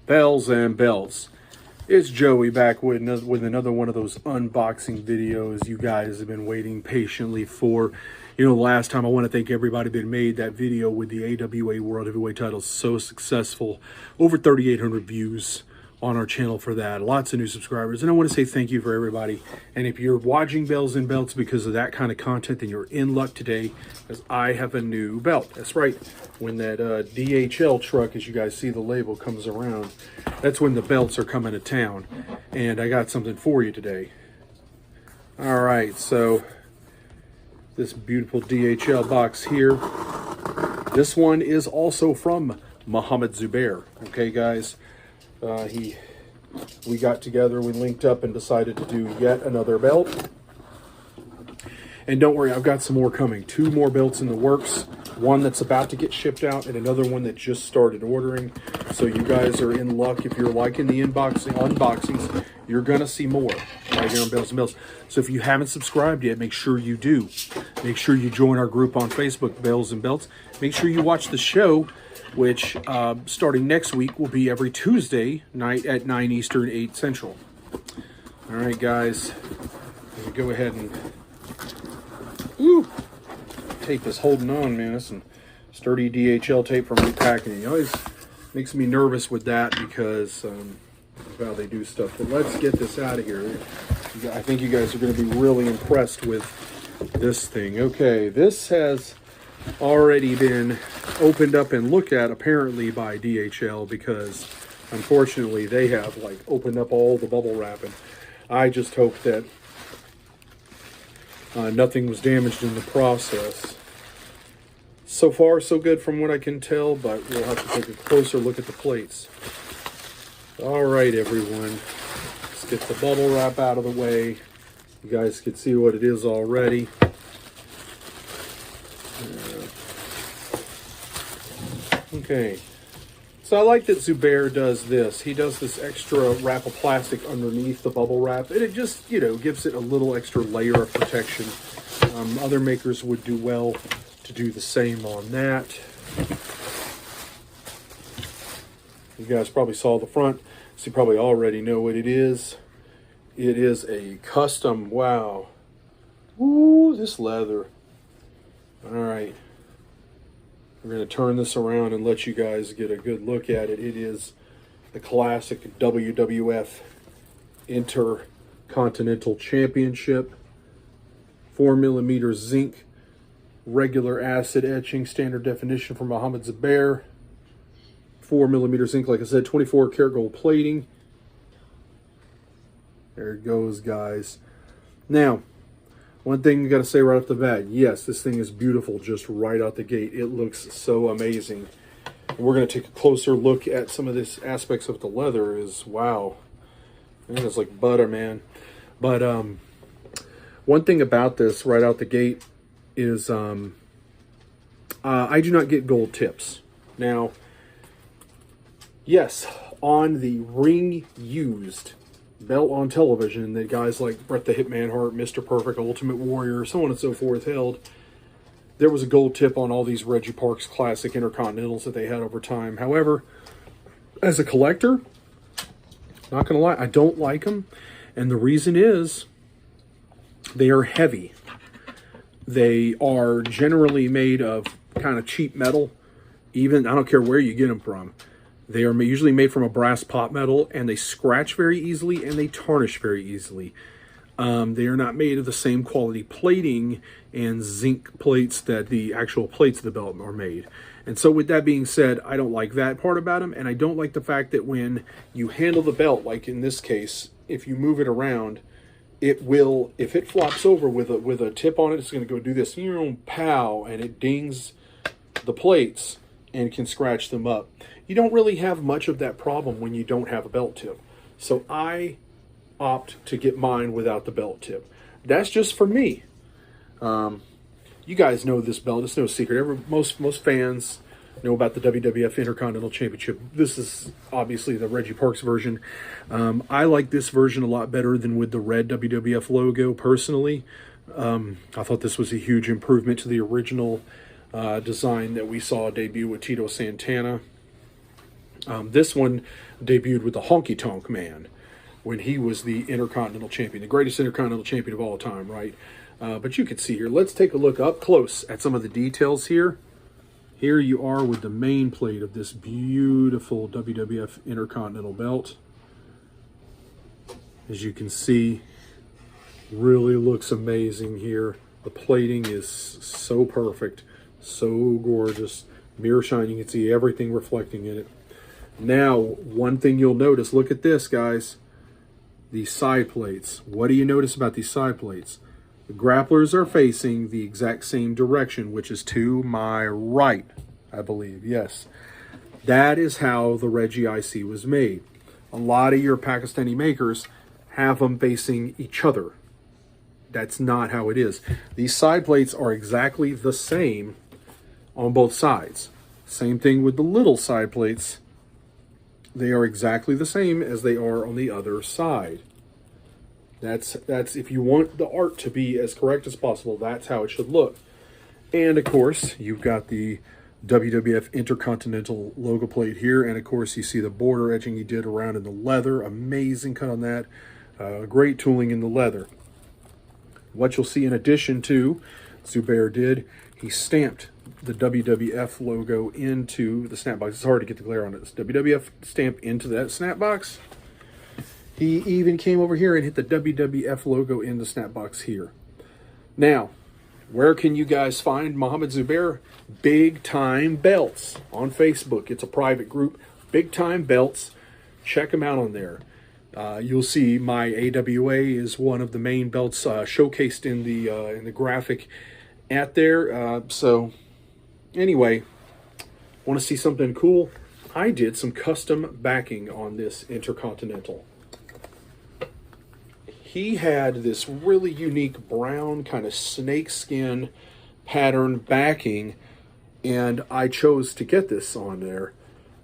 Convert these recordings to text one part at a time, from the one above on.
Bells and Belts. It's Joey back with another one of those unboxing videos you guys have been waiting patiently for. You know, last time I want to thank everybody that made that video with the AWA World Heavyweight title so successful. Over 3,800 views on our channel for that. Lots of new subscribers. And I want to say thank you for everybody. And if you're watching Bells and Belts because of that kind of content, then you're in luck today, because I have a new belt. That's right. When that DHL truck, as you guys see the label, comes around, that's when the belts are coming to town. And I got something for you today. All right, so this beautiful DHL box here. This one is also from Mohamed Zubair. Okay, guys. We got together, we linked up and decided to do yet another belt. And don't worry, I've got some more coming. 2 more belts in the works. One that's about to get shipped out and another one that just started ordering. So you guys are in luck. If you're liking the unboxings, you're going to see more right here on Bells and Belts. So if you haven't subscribed yet, make sure you do. Make sure you join our group on Facebook, Bells and Belts. Make sure you watch the show, which starting next week will be every Tuesday night at 9 Eastern, 8 Central. All right, guys, let me go ahead and tape is holding on, man. That's some sturdy DHL tape from repacking. It always makes me nervous with that because of how they do stuff. But let's get this out of here. I think you guys are going to be really impressed with this thing. Okay, this has already been opened up and looked at apparently by DHL, because unfortunately they have like opened up all the bubble wrap, and I just hope that nothing was damaged in the process. So far so good from what I can tell, but we'll have to take a closer look at the plates. All right, everyone, let's get the bubble wrap out of the way. You guys can see what it is already. Okay, so I like that Zubair does this. He does this extra wrap of plastic underneath the bubble wrap, and it just, you know, gives it a little extra layer of protection. Other makers would do well to do the same on that. You guys probably saw the front, so you probably already know what it is. It is a custom, wow. Ooh, this leather. All right. We're going to turn this around and let you guys get a good look at it. It is the classic WWF Intercontinental Championship. 4mm zinc, regular acid etching, standard definition for Mohamed Zubair. 4mm zinc, like I said, 24 karat gold plating. There it goes, guys. Now, one thing you got to say right off the bat, yes, this thing is beautiful just right out the gate. It looks so amazing. And we're going to take a closer look at some of these aspects of the leather. Is wow. Man, it's like butter, man. But one thing about this right out the gate is I do not get gold tips. Now, yes, on the ring used belt on television that guys like Bret the Hitman Hart, Mr. Perfect, Ultimate Warrior, so on and so forth held, there was a gold tip on all these Reggie Parks Classic Intercontinentals that they had over time. However, as a collector, not gonna lie, I don't like them, and the reason is they are heavy. They are generally made of kind of cheap metal. Even, I don't care where you get them from. They are usually made from a brass pot metal, and they scratch very easily and they tarnish very easily. They are not made of the same quality plating and zinc plates that the actual plates of the belt are made. And so with that being said, I don't like that part about them, and I don't like the fact that when you handle the belt, like in this case, if you move it around, it will, if it flops over with a tip on it, it's going to go do this, pow, and it dings the plates and can scratch them up. You don't really have much of that problem when you don't have a belt tip. So I opt to get mine without the belt tip. That's just for me. You guys know this belt. It's no secret. Most fans know about the WWF Intercontinental Championship. This is obviously the Reggie Parks version. I like this version a lot better than with the red WWF logo, personally. I thought this was a huge improvement to the original design that we saw debut with Tito Santana. This one debuted with the Honky Tonk Man when he was the Intercontinental Champion, the greatest Intercontinental Champion of all time, right? But you can see here, let's take a look up close at some of the details here. Here you are with the main plate of this beautiful WWF Intercontinental belt. As you can see, really looks amazing here. The plating is so perfect, so gorgeous. Mirror shine, you can see everything reflecting in it. Now, one thing you'll notice, look at this, guys. These side plates. What do you notice about these side plates? The grapplers are facing the exact same direction, which is to my right, I believe. Yes. That is how the Reggie IC was made. A lot of your Pakistani makers have them facing each other. That's not how it is. These side plates are exactly the same on both sides. Same thing with the little side plates. They are exactly the same as they are on the other side. That's if you want the art to be as correct as possible, that's how it should look. And of course, you've got the WWF Intercontinental logo plate here, and of course you see the border edging he did around in the leather. Amazing cut on that. Great tooling in the leather. What you'll see in addition to, Zubair did, he stamped the WWF logo into the snap box. It's hard to get the glare on it. It's WWF stamp into that snap box. He even came over here and hit the WWF logo in the snap box here. Now, where can you guys find Mohammed Zubair? Big Time Belts on Facebook. It's a private group. Big Time Belts. Check them out on there. You'll see my AWA is one of the main belts showcased in the graphic at there. So anyway, want to see something cool? I did some custom backing on this Intercontinental. He had this really unique brown kind of snakeskin pattern backing, and I chose to get this on there.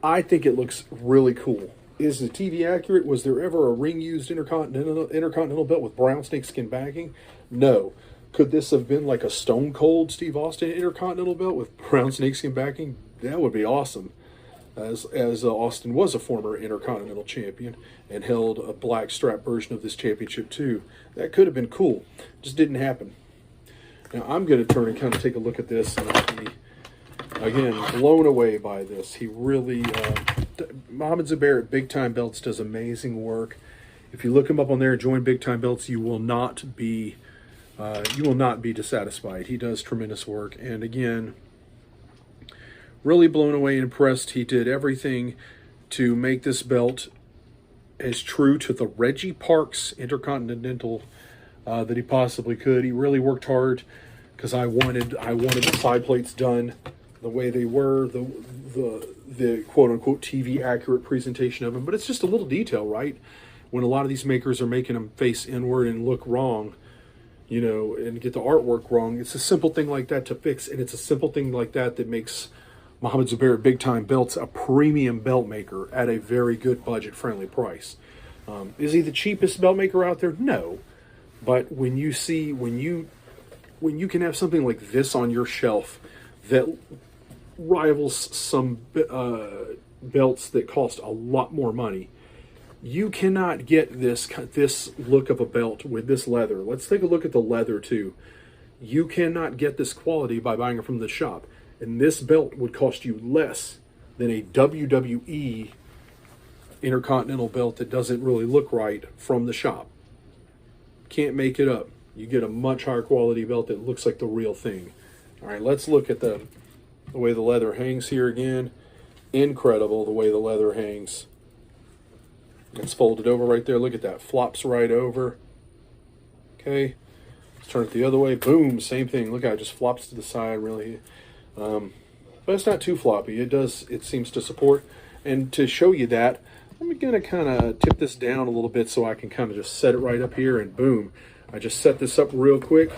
I think it looks really cool. Is the TV accurate? Was there ever a ring-used Intercontinental belt with brown snakeskin backing? No. Could this have been like a Stone Cold Steve Austin Intercontinental belt with brown snakeskin backing? That would be awesome. As Austin was a former Intercontinental Champion and held a black strap version of this championship too. That could have been cool. Just didn't happen. Now I'm going to turn and kind of take a look at this and I'll be, again, blown away by this. He really... Mohammed Zubair at Big Time Belts does amazing work. If you look him up on there and join Big Time Belts, you will not be dissatisfied. He does tremendous work, and again, really blown away and impressed. He did everything to make this belt as true to the Reggie Parks Intercontinental that he possibly could. He really worked hard because I wanted the side plates done the way they were, the quote-unquote TV accurate presentation of them. But it's just a little detail, right? When a lot of these makers are making them face inward and look wrong, you know, and get the artwork wrong, it's a simple thing like that to fix, and it's a simple thing like that that makes Mohammed Zubair at Big Time Belts a premium belt maker at a very good budget-friendly price. Is he the cheapest belt maker out there? No. But when you can have something like this on your shelf that rivals some belts that cost a lot more money, you cannot get this look of a belt with this leather. Let's take a look at the leather too. You cannot get this quality by buying it from the shop. And this belt would cost you less than a WWE Intercontinental belt that doesn't really look right from the shop. Can't make it up. You get a much higher quality belt that looks like the real thing. All right, let's look at the way the leather hangs here again. Incredible the way the leather hangs. It's folded over right there. Look at that. Flops right over. Okay. Let's turn it the other way. Boom. Same thing. Look how it just flops to the side really. But it's not too floppy. It seems to support. And to show you that, I'm going to kind of tip this down a little bit so I can kind of just set it right up here, and boom. I just set this up real quick,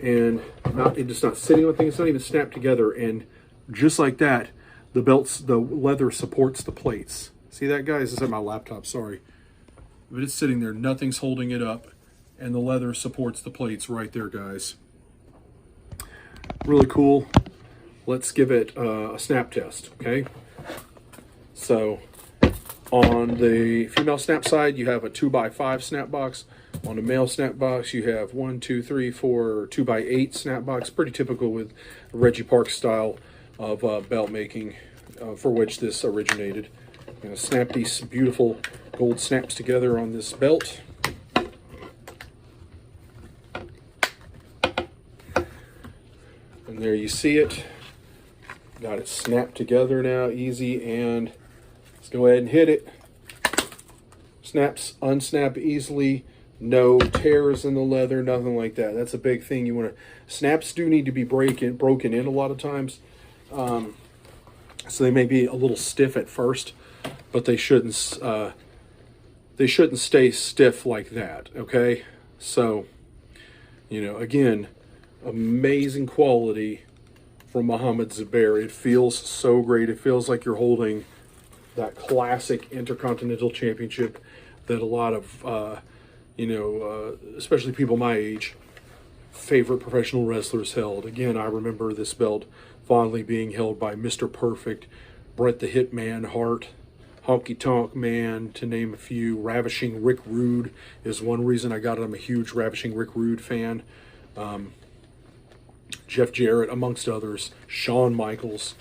and it's not sitting on things. It's not even snapped together. And just like that, the leather supports the plates. See that, guys? This is my laptop, sorry. But it's sitting there. Nothing's holding it up. And the leather supports the plates right there, guys. Really cool. Let's give it a snap test, okay? So on the female snap side, you have a 2x5 snap box. On the male snap box, you have 1, 2, 3, 4, 2x8 snap box. Pretty typical with Reggie Park style of belt making, for which this originated. I'm going to snap these beautiful gold snaps together on this belt. And there you see it. Got it snapped together now, easy, and let's go ahead and hit it. Snaps, unsnap easily, no tears in the leather, nothing like that. That's a big thing. You want to, snaps do need to be broken in a lot of times. So they may be a little stiff at first, but they shouldn't stay stiff like that, okay? So, you know, again, amazing quality from Mohamed Zubair. It feels so great. It feels like you're holding that classic Intercontinental Championship that a lot of, especially people my age, favorite professional wrestlers held. Again, I remember this belt fondly being held by Mr. Perfect, Bret the Hitman Hart, Honky Tonk Man, to name a few. Ravishing Rick Rude is one reason I got it. I'm a huge Ravishing Rick Rude fan. Jeff Jarrett, amongst others. Shawn Michaels.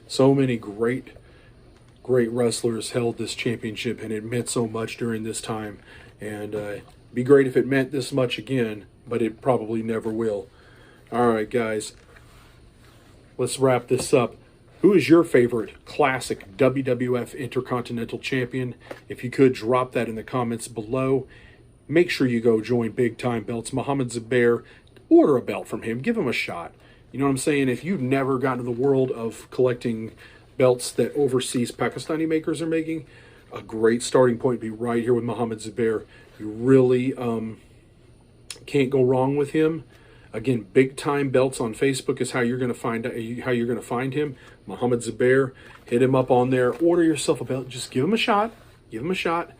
So many great wrestlers held this championship, and it meant so much during this time. And it'd be great if it meant this much again, but it probably never will. All right, guys. Let's wrap this up. Who is your favorite classic WWF Intercontinental Champion? If you could, drop that in the comments below. Make sure you go join Big Time Belts. Mohamed Zubair, order a belt from him. Give him a shot. You know what I'm saying? If you've never gotten to the world of collecting belts that overseas Pakistani makers are making, a great starting point would be right here with Mohamed Zubair. You really can't go wrong with him. Again, Big Time Belts on Facebook is how you're going to find him. Mohamed Zubair. Hit him up on there. Order yourself a belt. Just give him a shot. Give him a shot.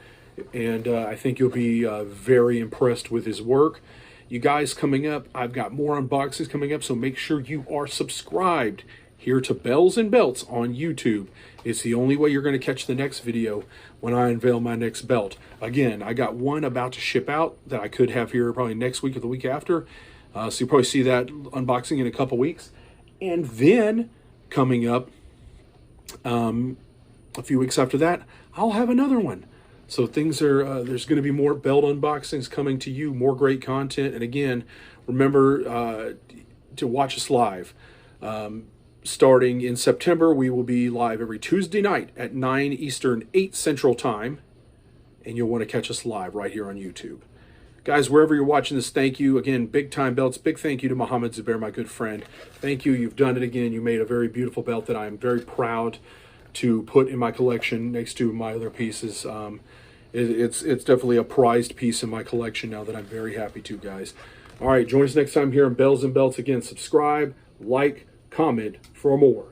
And I think you'll be very impressed with his work. You guys, coming up, I've got more unboxings coming up, so make sure you are subscribed here to Bells and Belts on YouTube. It's the only way you're going to catch the next video when I unveil my next belt. Again, I got one about to ship out that I could have here probably next week or the week after. So you'll probably see that unboxing in a couple weeks. And then, coming up a few weeks after that, I'll have another one. So things are, there's going to be more belt unboxings coming to you, more great content. And again, remember to watch us live. Starting in September, we will be live every Tuesday night at 9 Eastern, 8 Central Time. And you'll want to catch us live right here on YouTube. Guys, wherever you're watching this, thank you. Again, Big Time Belts, big thank you to Mohamed Zubair, my good friend. Thank you. You've done it again. You made a very beautiful belt that I am very proud to put in my collection next to my other pieces. It's definitely a prized piece in my collection now that I'm very happy to, guys. All right, join us next time here on Bells and Belts. Again, subscribe, like, comment for more.